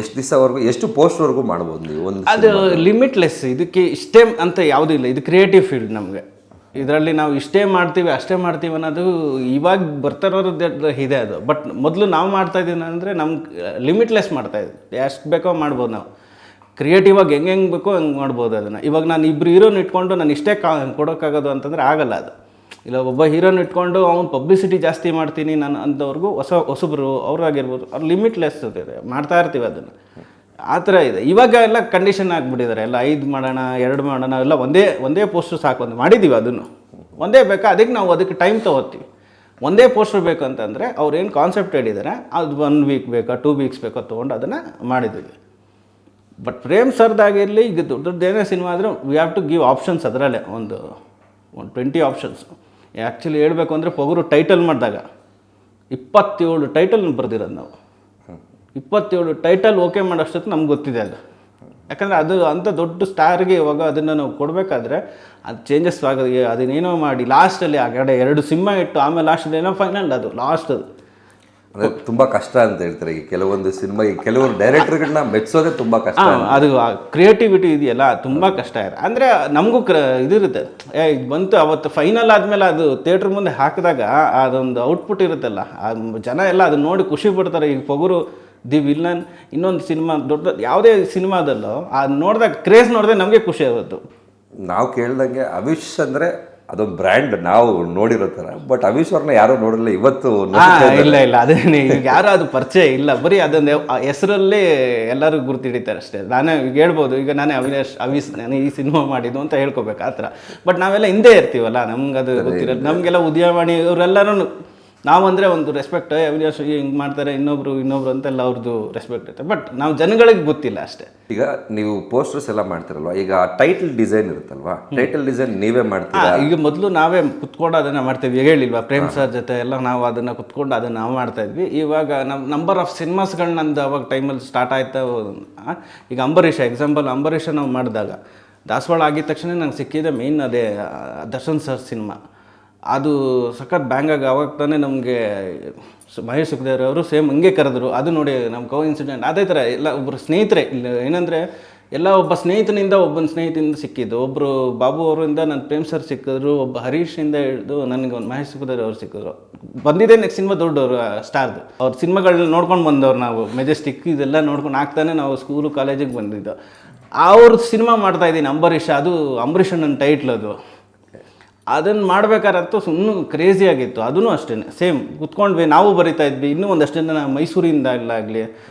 ಎಷ್ಟು ದಿವಸವರೆಗೂ ಎಷ್ಟು ಪೋಸ್ಟ್ವರೆಗೂ ಮಾಡ್ಬೋದು ನೀವು? ಒಂದು ಅದು ಲಿಮಿಟ್ಲೆಸ್. ಇದಕ್ಕೆ ಇಷ್ಟೇ ಅಂತ ಯಾವುದೂ ಇಲ್ಲ. ಇದು ಕ್ರಿಯೇಟಿವ್ ಫೀಲ್ಡ್. ನಮಗೆ ಇದರಲ್ಲಿ ನಾವು ಇಷ್ಟೇ ಮಾಡ್ತೀವಿ ಅಷ್ಟೇ ಮಾಡ್ತೀವಿ ಅನ್ನೋದು ಇವಾಗ ಬರ್ತಾರೋದು ಇದೆ ಅದು. ಬಟ್ ಮೊದಲು ನಾವು ಮಾಡ್ತಾಯಿದ್ದೀವಿ ಅಂದರೆ ನಮ್ಗೆ ಲಿಮಿಟ್ಲೆಸ್ ಮಾಡ್ತಾಯಿದ್ವಿ, ಎಷ್ಟು ಬೇಕೋ ಮಾಡ್ಬೋದು ನಾವು. ಕ್ರಿಯೇಟಿವ್ ಆಗಿ ಹೆಂಗೆ ಬೇಕೋ ಹಂಗೆ ಮಾಡ್ಬೋದು ಅದನ್ನು. ಇವಾಗ ನಾನು ಇಬ್ಬರು ಹೀರೋನ ಇಟ್ಕೊಂಡು ನಾನು ಇಷ್ಟೇ ಕೊಡೋಕ್ಕಾಗೋದು ಅಂತಂದರೆ ಆಗಲ್ಲ ಅದು. ಇಲ್ಲ ಒಬ್ಬ ಹೀರೋನ ಇಟ್ಕೊಂಡು ಅವ್ನು ಪಬ್ಲಿಸಿಟಿ ಜಾಸ್ತಿ ಮಾಡ್ತೀನಿ ನಾನು ಅಂಥವ್ರಿಗೂ ಹೊಸಬ್ರು ಅವ್ರಾಗಿರ್ಬೋದು, ಅವ್ರು ಲಿಮಿಟ್ಲೆಸ್ ಇದೆ, ಮಾಡ್ತಾ ಇರ್ತೀವಿ ಅದನ್ನು. ಆ ಥರ ಇದೆ. ಇವಾಗ ಎಲ್ಲ ಕಂಡೀಷನ್ ಆಗಿಬಿಟ್ಟಿದ್ದಾರೆ, ಎಲ್ಲ 5 ಮಾಡೋಣ 2 ಮಾಡೋಣ, ಎಲ್ಲ ಒಂದೇ ಪೋಸ್ಟರ್ ಸಾಕು ಅಂತ ಮಾಡಿದ್ದೀವಿ. ಅದನ್ನು ಒಂದೇ ಬೇಕಾ, ಅದಕ್ಕೆ ಟೈಮ್ ತೊಗೋತೀವಿ. ಒಂದೇ ಪೋಸ್ಟರ್ ಬೇಕು ಅಂತಂದರೆ ಅವ್ರು ಏನು ಕಾನ್ಸೆಪ್ಟ್ ಹೇಳಿದ್ದಾರೆ ಅದು 1 ವೀಕ್ ಬೇಕಾ 2 ವೀಕ್ಸ್ ಬೇಕಾ ತೊಗೊಂಡು ಅದನ್ನು ಮಾಡಿದ್ದೀವಿ. ಬಟ್ ಪ್ರೇಮ್ ಸರ್ದಾಗಿರಲಿ, ಈಗ ದೊಡ್ಡದೇನೇ ಸಿನಿಮಾ ಆದರೂ we have to give options. ಅದರಲ್ಲೇ ಒಂದು 20 ಆಪ್ಷನ್ಸ್. ಆ್ಯಕ್ಚುಲಿ ಹೇಳಬೇಕು ಅಂದರೆ ಪೊಗರು ಟೈಟಲ್ ಮಾಡಿದಾಗ 27 ಟೈಟಲ್ ಬರೆದಿರೋದು ನಾವು. 27 ಟೈಟಲ್ ಓಕೆ ಮಾಡೋಷ್ಟೊತ್ತು ನಮ್ಗೆ ಗೊತ್ತಿದೆ ಅದು. ಯಾಕಂದರೆ ಅದು ಅಂಥ ದೊಡ್ಡ ಸ್ಟಾರ್ಗೆ ಇವಾಗ ಅದನ್ನು ನಾವು ಕೊಡಬೇಕಾದ್ರೆ ಅದು ಚೇಂಜಸ್ ಆಗೋದು, ಅದನ್ನೇನೋ ಮಾಡಿ ಲಾಸ್ಟಲ್ಲಿ ಆ ಕಡೆ 2 ಸಿನಿಮಾ ಇಟ್ಟು ಆಮೇಲೆ ಲಾಸ್ಟಲ್ಲಿ ಏನೋ ಫೈನಲ್ ಅದು ಲಾಸ್ಟ್. ಅದು ಅಂದರೆ ತುಂಬ ಕಷ್ಟ ಅಂತ ಹೇಳ್ತಾರೆ. ಈಗ ಕೆಲವೊಂದು ಸಿನಿಮಾ, ಈಗ ಕೆಲವರು ಡೈರೆಕ್ಟರ್ಗಳನ್ನ ಮೆಚ್ಚೋದೇ ತುಂಬ ಕಷ್ಟ. ಅದು ಕ್ರಿಯೇಟಿವಿಟಿ ಇದೆಯಲ್ಲ ತುಂಬ ಕಷ್ಟ ಇದೆ. ಅಂದರೆ ನಮಗೂ ಇದಿರುತ್ತೆ, ಇದು ಬಂತು ಅವತ್ತು ಫೈನಲ್ ಆದಮೇಲೆ ಅದು ಥಿಯೇಟ್ರ್ ಮುಂದೆ ಹಾಕಿದಾಗ ಅದೊಂದು ಔಟ್ಪುಟ್ ಇರುತ್ತಲ್ಲ, ಜನ ಎಲ್ಲ ಅದನ್ನ ನೋಡಿ ಖುಷಿ ಪಡ್ತಾರೆ. ಈಗ ಪೊಗರು ದಿ ವಿಲನ್ ಇನ್ನೊಂದು ಸಿನಿಮಾ ದೊಡ್ಡ ಯಾವುದೇ ಸಿನಿಮಾದಲ್ಲೋ ಅದು ನೋಡಿದಾಗ ಕ್ರೇಜ್ ನೋಡಿದ್ರೆ ನಮಗೆ ಖುಷಿ ಆಗುತ್ತೆ. ನಾವು ಕೇಳ್ದಂಗೆ ಅವಿಶ್ ಅಂದರೆ ಅದೊಂದು ಬ್ರ್ಯಾಂಡ್ ನಾವು ನೋಡಿರೋ ಥರ, ಬಟ್ ಅವಿಶ್ ಅವ್ರನ್ನ ಯಾರೂ ನೋಡಿಲ್ಲ ಇವತ್ತು. ಇಲ್ಲ ಅದೇನೇ, ಈಗ ಯಾರು ಅದು ಪರಿಚಯ ಇಲ್ಲ, ಬರೀ ಅದೊಂದು ಹೆಸರಲ್ಲೇ ಎಲ್ಲರೂ ಗುರ್ತಿಡಿತಾರೆ ಅಷ್ಟೇ. ನಾನೇ ಈಗ ಹೇಳ್ಬೋದು, ಈಗ ನಾನೇ ಅವಿಶ್ ನಾನು ಈ ಸಿನಿಮಾ ಮಾಡಿದ್ದು ಅಂತ ಹೇಳ್ಕೊಬೇಕು ಆ ಥರ. ಬಟ್ ನಾವೆಲ್ಲ ಹಿಂದೆ ಇರ್ತೀವಲ್ಲ, ನಮ್ಗೆ ಅದು ಗೊತ್ತಿರೋದು. ನಮಗೆಲ್ಲ ಉದ್ಯಮವಾಣಿ ಇವರೆಲ್ಲರೂ ನಾವಂದರೆ ಒಂದು ರೆಸ್ಪೆಕ್ಟ್, ಅವಿನಾಶ್ ಹಿಂಗೆ ಮಾಡ್ತಾರೆ ಇನ್ನೊಬ್ರು ಅಂತೆಲ್ಲ ಅವ್ರದ್ದು ರೆಸ್ಪೆಕ್ಟ್ ಇರುತ್ತೆ. ಬಟ್ ನಾವು ಜನಗಳಿಗೆ ಗೊತ್ತಿಲ್ಲ ಅಷ್ಟೇ. ಈಗ ನೀವು ಪೋಸ್ಟರ್ಸ್ ಎಲ್ಲ ಮಾಡ್ತಿರಲ್ವಾ, ಈಗ ಟೈಟಲ್ ಡಿಸೈನ್ ಇರುತ್ತಲ್ವಾ, ಟೈಟಲ್ ಡಿಸೈನ್ ನೀವೇ ಮಾಡ್ತೀರಾ? ಈಗ ಮೊದಲು ನಾವೇ ಕುತ್ಕೊಂಡು ಅದನ್ನು ಮಾಡ್ತೀವಿ, ಹೇಳಿಲ್ವಾ ಪ್ರೇಮ್ ಸರ್ ಜೊತೆ ಎಲ್ಲ ನಾವು ಅದನ್ನು ಕುತ್ಕೊಂಡು ಅದನ್ನು ನಾವು ಮಾಡ್ತಾ ಇದ್ವಿ. ಇವಾಗ ನಮ್ಮ ನಂಬರ್ ಆಫ್ ಸಿನಿಮಾಸ್ಗಳು ನಂದು ಅವಾಗ ಟೈಮಲ್ಲಿ ಸ್ಟಾರ್ಟ್ ಆಯ್ತಾ. ಈಗ ಅಂಬರೀಷ ಎಕ್ಸಾಂಪಲ್, ಅಂಬರೀಷ ನಾವು ಮಾಡಿದಾಗ ದಾಸವಾಳ ಆಗಿದ ತಕ್ಷಣ ನಂಗೆ ಸಿಕ್ಕಿದೆ ಮೇಯ್ನ್ ಅದೇ ದರ್ಶನ್ ಸರ್ ಸಿನಿಮಾ. ಅದು ಸಖತ್ ಬ್ಯಾಂಗಾಗಿ ಅವಾಗ ತಾನೇ ನಮಗೆ ಮಹೇಶ್ ಸುಖದೇವ್ರ ಅವರು ಸೇಮ್ ಹಂಗೆ ಕರೆದ್ರು. ಅದು ನೋಡಿ ನಮ್ಮ ಕೋಇನ್ಸಿಡೆಂಟ್ ಅದೇ ಥರ ಎಲ್ಲ ಒಬ್ಬರು ಸ್ನೇಹಿತರೆ. ಇಲ್ಲ ಏನಂದರೆ ಎಲ್ಲ ಒಬ್ಬ ಸ್ನೇಹಿತನಿಂದ ಒಬ್ಬನ ಸ್ನೇಹಿತನಿಂದ ಸಿಕ್ಕಿದ್ದು. ಒಬ್ಬರು ಬಾಬು ಅವರಿಂದ ನನ್ನ ಪ್ರೇಮ್ ಸರ್ ಸಿಕ್ಕಿದ್ರು, ಒಬ್ಬ ಹರೀಶಿಂದ ಹಿಡಿದು ನನಗೆ ಒಂದು ಮಹೇಶ್ ಸುಖದೇವ್ರ ಅವ್ರು ಸಿಕ್ಕಿದ್ರು. ಬಂದಿದೆ ನೆಕ್ಸ್ಟ್ ಸಿನಿಮಾ ದೊಡ್ಡವರು ಸ್ಟಾರ್ದು. ಅವ್ರ ಸಿನಿಮಾಗಳನ್ನ ನೋಡ್ಕೊಂಡು ಬಂದವ್ರು ನಾವು. ಮೆಜೆಸ್ಟಿಕ್ ಇದೆಲ್ಲ ನೋಡ್ಕೊಂಡು ಆಗ್ತಾನೆ ನಾವು ಸ್ಕೂಲು ಕಾಲೇಜಿಗೆ ಬಂದಿದ್ದು. ಅವ್ರದ್ದು ಸಿನಿಮಾ ಮಾಡ್ತಾಯಿದ್ದೀನಿ ಅಂಬರೀಷ. ಅದು ಅಂಬರೀಷ್ ನನ್ನ ಟೈಟ್ಲ್ ಅದು. ಅದನ್ನು ಮಾಡ್ಬೇಕಾರಂತೂ ಸುಮ್ಮನೆ ಕ್ರೇಜಿ ಆಗಿತ್ತು. ಅದೂ ಅಷ್ಟೇ ಸೇಮ್ ಕುತ್ಕೊಂಡ್ವಿ, ನಾವು ಬರಿತಾ ಇದ್ವಿ. ಇನ್ನೂ ಒಂದಷ್ಟು ಜನ ಮೈಸೂರಿಂದ ಆಗಲಿ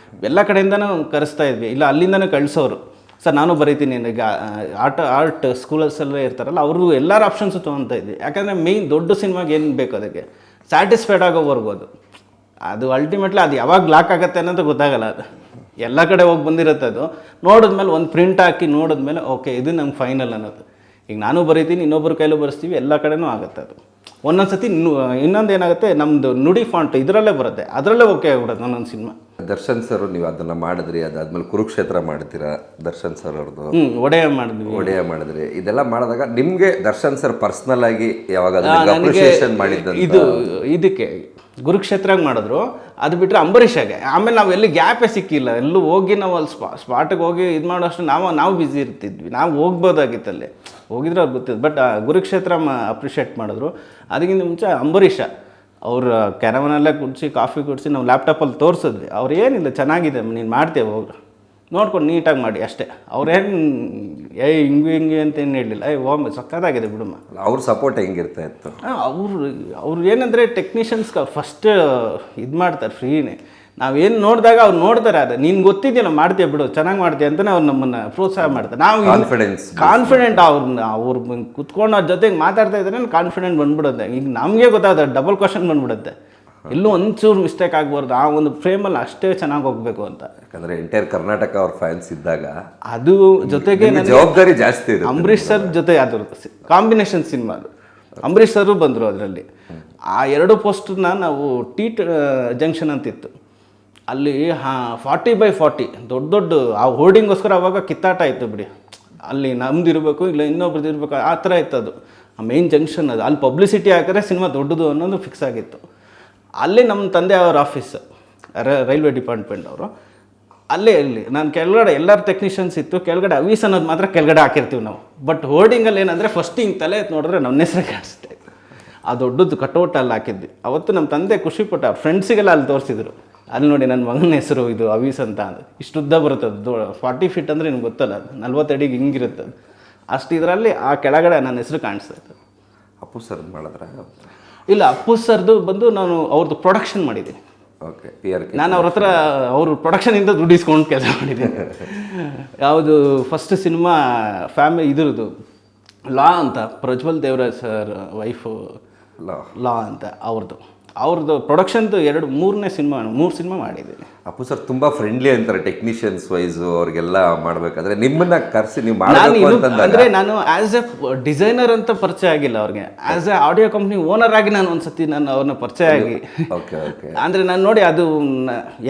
ಎಲ್ಲ ಕಡೆಯಿಂದನೂ ಕರೆಸ್ತಾ ಇದ್ವಿ, ಇಲ್ಲ ಅಲ್ಲಿಂದನೇ ಕಳಿಸೋರು. ಸರ್ ನಾನು ಬರೀತೀನಿ, ಈಗ ಆರ್ಟ್ ಸ್ಕೂಲಲ್ಸಲ್ಲೇ ಇರ್ತಾರಲ್ಲ ಅವರು ಎಲ್ಲರ ಆಪ್ಷನ್ಸು ತೊಗೊತಾ ಇದ್ವಿ. ಯಾಕಂದರೆ ಮೇಯ್ನ್ ದೊಡ್ಡ ಸಿನಿಮಾಗೆ ಏನು ಬೇಕು ಅದಕ್ಕೆ ಸ್ಯಾಟಿಸ್ಫೈಡ್ ಆಗೋವರೆಗೂ ಅದು ಅಲ್ಟಿಮೇಟ್ಲಿ ಅದು ಯಾವಾಗ ಲಾಕ್ ಆಗುತ್ತೆ ಅನ್ನೋದು ಗೊತ್ತಾಗಲ್ಲ. ಅದು ಎಲ್ಲ ಕಡೆ ಹೋಗಿ ಬಂದಿರುತ್ತೆ. ಅದು ನೋಡಿದ್ಮೇಲೆ ಒಂದು ಪ್ರಿಂಟ್ ಹಾಕಿ ನೋಡಿದ್ಮೇಲೆ ಓಕೆ ಇದು ನಮ್ಗೆ ಫೈನಲ್ ಅನ್ನೋದು. ಈಗ ನಾನು ಬರೀತೀನಿ, ಇನ್ನೊಬ್ಬರ ಕೈಲೂ ಬರೆಸ್ತೀವಿ, ಎಲ್ಲ ಕಡೆನೂ ಆಗುತ್ತೆ ಅದು. ಒಂದೊಂದು ಸತಿ ಇನ್ನೊಂದು ಏನಾಗುತ್ತೆ, ನಮ್ಮದು ನುಡಿ ಫಾಂಟ್ ಇದರಲ್ಲೇ ಬರುತ್ತೆ, ಅದರಲ್ಲೇ ಓಕೆ ಆಗ್ಬಿಡುತ್ತೆ ಒಂದೊಂದು ಸಿನಿಮಾ. ದರ್ಶನ್ ಸರ್ ನೀವು ಅದನ್ನು ಮಾಡಿದ್ರಿ, ಅದಾದ್ಮೇಲೆ ಕುರುಕ್ಷೇತ್ರ ಮಾಡ್ತೀರಾ ದರ್ಶನ್ ಸರ್ ಅವ್ರದ್ದು, ಒಡೆಯ ಮಾಡಿದ್ರಿ. ಇದೆಲ್ಲ ಮಾಡಿದಾಗ ನಿಮಗೆ ದರ್ಶನ್ ಸರ್ ಪರ್ಸ್ನಲ್ ಆಗಿ ಯಾವಾಗ ಅಪ್ರಿಷಿಯೇಷನ್ ಮಾಡಿದ್ದು? ಇದಕ್ಕೆ ಕುರುಕ್ಷೇತ್ರಾಗ ಮಾಡಿದ್ರು, ಅದು ಬಿಟ್ಟರೆ ಅಂಬರೀಷಾಗೆ. ಆಮೇಲೆ ನಾವು ಎಲ್ಲಿ ಗ್ಯಾಪೇ ಸಿಕ್ಕಿಲ್ಲ, ಎಲ್ಲೂ ಹೋಗಿ ನಾವು ಅಲ್ಲಿ ಸ್ಪಾಟಿಗೆ ಹೋಗಿ ಇದು ಮಾಡೋಷ್ಟು ನಾವು ಬ್ಯುಸಿ ಇರ್ತಿದ್ವಿ. ನಾವು ಹೋಗ್ಬೋದಾಗಿತ್ತು, ಅಲ್ಲಿ ಹೋಗಿದ್ರೆ ಅವ್ರಿಗೆ ಗೊತ್ತಿದ್ದು. ಬಟ್ ಕುರುಕ್ಷೇತ್ರ ಅಪ್ರಿಷಿಯೇಟ್ ಮಾಡಿದ್ರು. ಅದಕ್ಕಿಂತ ಮುಂಚೆ ಅಂಬರೀಷ ಅವ್ರ ಕ್ಯಾರವನಲ್ಲೇ ಕುಡಿಸಿ ಕಾಫಿ ಕುಡಿಸಿ ನಾವು ಲ್ಯಾಪ್ಟಾಪಲ್ಲಿ ತೋರಿಸಿದ್ವಿ. ಅವ್ರು ಏನಿಲ್ಲ ಚೆನ್ನಾಗಿದೆ ನೀನು ಮಾಡ್ತೇವೆ ಹೋಗಿ ನೋಡ್ಕೊಂಡು ನೀಟಾಗಿ ಮಾಡಿ ಅಷ್ಟೇ. ಅವ್ರೇನು ಹಿಂಗೆ ಅಂತ ಏನು ಹೇಳಲಿಲ್ಲ, ಸಕ್ಕತ್ತಾಗಿದೆ ಬಿಡಮ್ಮ. ಅವ್ರ ಸಪೋರ್ಟ್ ಹೆಂಗಿರ್ತಾ ಇತ್ತು? ಅವ್ರು ಏನಂದರೆ ಟೆಕ್ನಿಷಿಯನ್ಸ್ ಫಸ್ಟ್ ಇದು ಮಾಡ್ತಾರೆ ಫ್ರೀನೇ. ನಾವೇನು ನೋಡಿದಾಗ ಅವ್ರು ನೋಡ್ತಾರೆ, ಅದು ನೀನು ಗೊತ್ತಿದೆಯಲ್ಲ ಮಾಡ್ತೀಯ ಬಿಡು ಚೆನ್ನಾಗಿ ಮಾಡ್ತೀಯ ಅಂತಲೇ ಅವ್ರು ನಮ್ಮನ್ನು ಪ್ರೋತ್ಸಾಹ ಮಾಡ್ತಾರೆ. ನಾವು ಕಾನ್ಫಿಡೆಂಟ್ ಅವ್ರು ಕುತ್ಕೊಂಡು ಅವ್ರ ಜೊತೆಗೆ ಮಾತಾಡ್ತಾ ಇದ್ರೆ ಕಾನ್ಫಿಡೆಂಟ್ ಬಂದ್ಬಿಡುತ್ತೆ. ಈಗ ನಮಗೆ ಗೊತ್ತಾಗುತ್ತೆ, ಡಬಲ್ ಕ್ವಶನ್ ಬಂದ್ಬಿಡುತ್ತೆ. ಎಲ್ಲೂ ಒಂಚೂರು ಮಿಸ್ಟೇಕ್ ಆಗ್ಬಾರ್ದು, ಆ ಒಂದು ಫ್ರೇಮಲ್ಲಿ ಅಷ್ಟೇ ಚೆನ್ನಾಗಿ ಹೋಗಬೇಕು ಅಂತ. ಯಾಕಂದರೆ ಎಂಟೈರ್ ಕರ್ನಾಟಕ ಅವ್ರ ಫ್ಯಾನ್ಸ್ ಇದ್ದಾಗ ಅದು ಜೊತೆಗೆ ಜವಾಬ್ದಾರಿ ಜಾಸ್ತಿ ಇದೆ. ಅಂಬರೀಷ್ ಸರ್ ಜೊತೆ ಅದು ಕಾಂಬಿನೇಷನ್ ಸಿನಿಮಾ, ಅದು ಅಂಬರೀಷ್ ಸರು ಬಂದರು ಅದರಲ್ಲಿ. ಆ 2 ಪೋಸ್ಟರ್ನ ನಾವು ಜಂಕ್ಷನ್ ಅಂತಿತ್ತು ಅಲ್ಲಿ 40x40 ದೊಡ್ಡ ಆ ಹೋರ್ಡಿಂಗೋಸ್ಕರ ಅವಾಗ ಕಿತ್ತಾಟ ಇತ್ತು ಬಿಡಿ. ಅಲ್ಲಿ ನಮ್ದು ಇರಬೇಕು ಇಲ್ಲ ಇನ್ನೊಬ್ರದ್ದು ಇರಬೇಕು ಆ ಥರ ಇತ್ತು. ಅದು ಆ ಮೇಯ್ನ್ ಜಂಕ್ಷನ್ ಅದು. ಅಲ್ಲಿ ಪಬ್ಲಿಸಿಟಿ ಹಾಕಿದ್ರೆ ಸಿನಿಮಾ ದೊಡ್ಡದು ಅನ್ನೋದು ಫಿಕ್ಸ್ ಆಗಿತ್ತು. ಅಲ್ಲಿ ನಮ್ಮ ತಂದೆ ಅವ್ರ ಆಫೀಸ್ ರೈಲ್ವೆ ಡಿಪಾರ್ಟ್ಮೆಂಟ್ ಅವರು ಅಲ್ಲೇ ಇರಲಿ. ನಾನು ಕೆಳಗಡೆ ಎಲ್ಲರ ಟೆಕ್ನಿಷಿಯನ್ಸ್ ಇತ್ತು, ಕೆಳಗಡೆ ಅವೀಸ್ ಅನ್ನೋದು ಮಾತ್ರ ಕೆಳಗಡೆ ಹಾಕಿರ್ತೀವಿ ನಾವು. ಬಟ್ ಹೋರ್ಡಿಂಗಲ್ಲಿ ಏನಂದರೆ ಫಸ್ಟ್ ಹಿಂಗೆ ತಲೆ ನೋಡಿದ್ರೆ ನನ್ನ ಹೆಸರೇ ಕಾಣಿಸುತ್ತೆ. ಆ ದೊಡ್ಡದು ಕಟೌಟ್ ಅಲ್ಲಿ ಹಾಕಿದ್ವಿ. ಅವತ್ತು ನಮ್ಮ ತಂದೆ ಖುಷಿಪಟ್ಟ, ಫ್ರೆಂಡ್ಸಿಗೆಲ್ಲ ಅಲ್ಲಿ ತೋರಿಸಿದ್ರು. ಅಲ್ಲಿ ನೋಡಿ ನನ್ನ ಮಗನ ಹೆಸರು ಇದು ಅವೀಸ್ ಅಂತ. ಅದು ಇಷ್ಟು ಉದ್ದ ಬರುತ್ತೆ, ಅದು 40 ಫೀಟ್ ಅಂದರೆ ನಿಮ್ಗೆ ಗೊತ್ತಲ್ಲ, ಅದು 40 ಅಡಿಗೆ ಹಿಂಗಿರುತ್ತೆ. ಅದು ಅಷ್ಟು ಇದರಲ್ಲಿ ಆ ಕೆಳಗಡೆ ನನ್ನ ಹೆಸರು ಕಾಣಿಸ್ತೈತೆ. ಅಪ್ಪು ಸರ್ ಮಾಡಿದ್ರ? ಇಲ್ಲ, ಅಪ್ಪು ಸರ್ದು ಬಂದು ನಾನು ಅವ್ರದ್ದು ಪ್ರೊಡಕ್ಷನ್ ಮಾಡಿದ್ದೀನಿ. ಓಕೆ, ನಾನು ಅವ್ರ ಹತ್ರ ಅವರು ಪ್ರೊಡಕ್ಷನಿಂದ ದುಡ್ಡು ಇಸ್ಕೊಂಡು ಕೆಲಸ ಮಾಡಿದ್ದೀನಿ. ಯಾವುದು ಫಸ್ಟ್ ಸಿನಿಮಾ ಇದ್ರದ್ದು ಲಾ ಅಂತ, ಪ್ರಜ್ವಲ್ ದೇವರಾಜ್ ಸರ್ ವೈಫು ಲಾ ಅಂತ ಅವ್ರದ್ದು ಪ್ರೊಡಕ್ಷನ್ದು 3 ಸಿನಿಮಾ ಮಾಡಿದ್ದೀನಿ. ಅಪ್ಪು ಸರ್ ತುಂಬ ಫ್ರೆಂಡ್ಲಿ ಅಂತಾರೆ ಟೆಕ್ನಿಷಿಯನ್ಸ್ ವೈಸು. ಅವ್ರಿಗೆಲ್ಲ ಮಾಡಬೇಕಾದ್ರೆ ನಿಮ್ಮನ್ನ ಕರೆಸಿ ನೀವು ಮಾಡಬೇಕು ಅಂದರೆ ನಾನು ಆ್ಯಸ್ ಎ ಡಿಸೈನರ್ ಅಂತ ಪರಿಚಯ ಆಗಿಲ್ಲ ಅವ್ರಿಗೆ. As A audio company owner ಆಗಿ ನಾನು ಒಂದ್ಸತಿ ಅವ್ರನ್ನ ಪರಿಚಯ ಆಗಿ, ಅಂದರೆ ನಾನು ನೋಡಿ ಅದು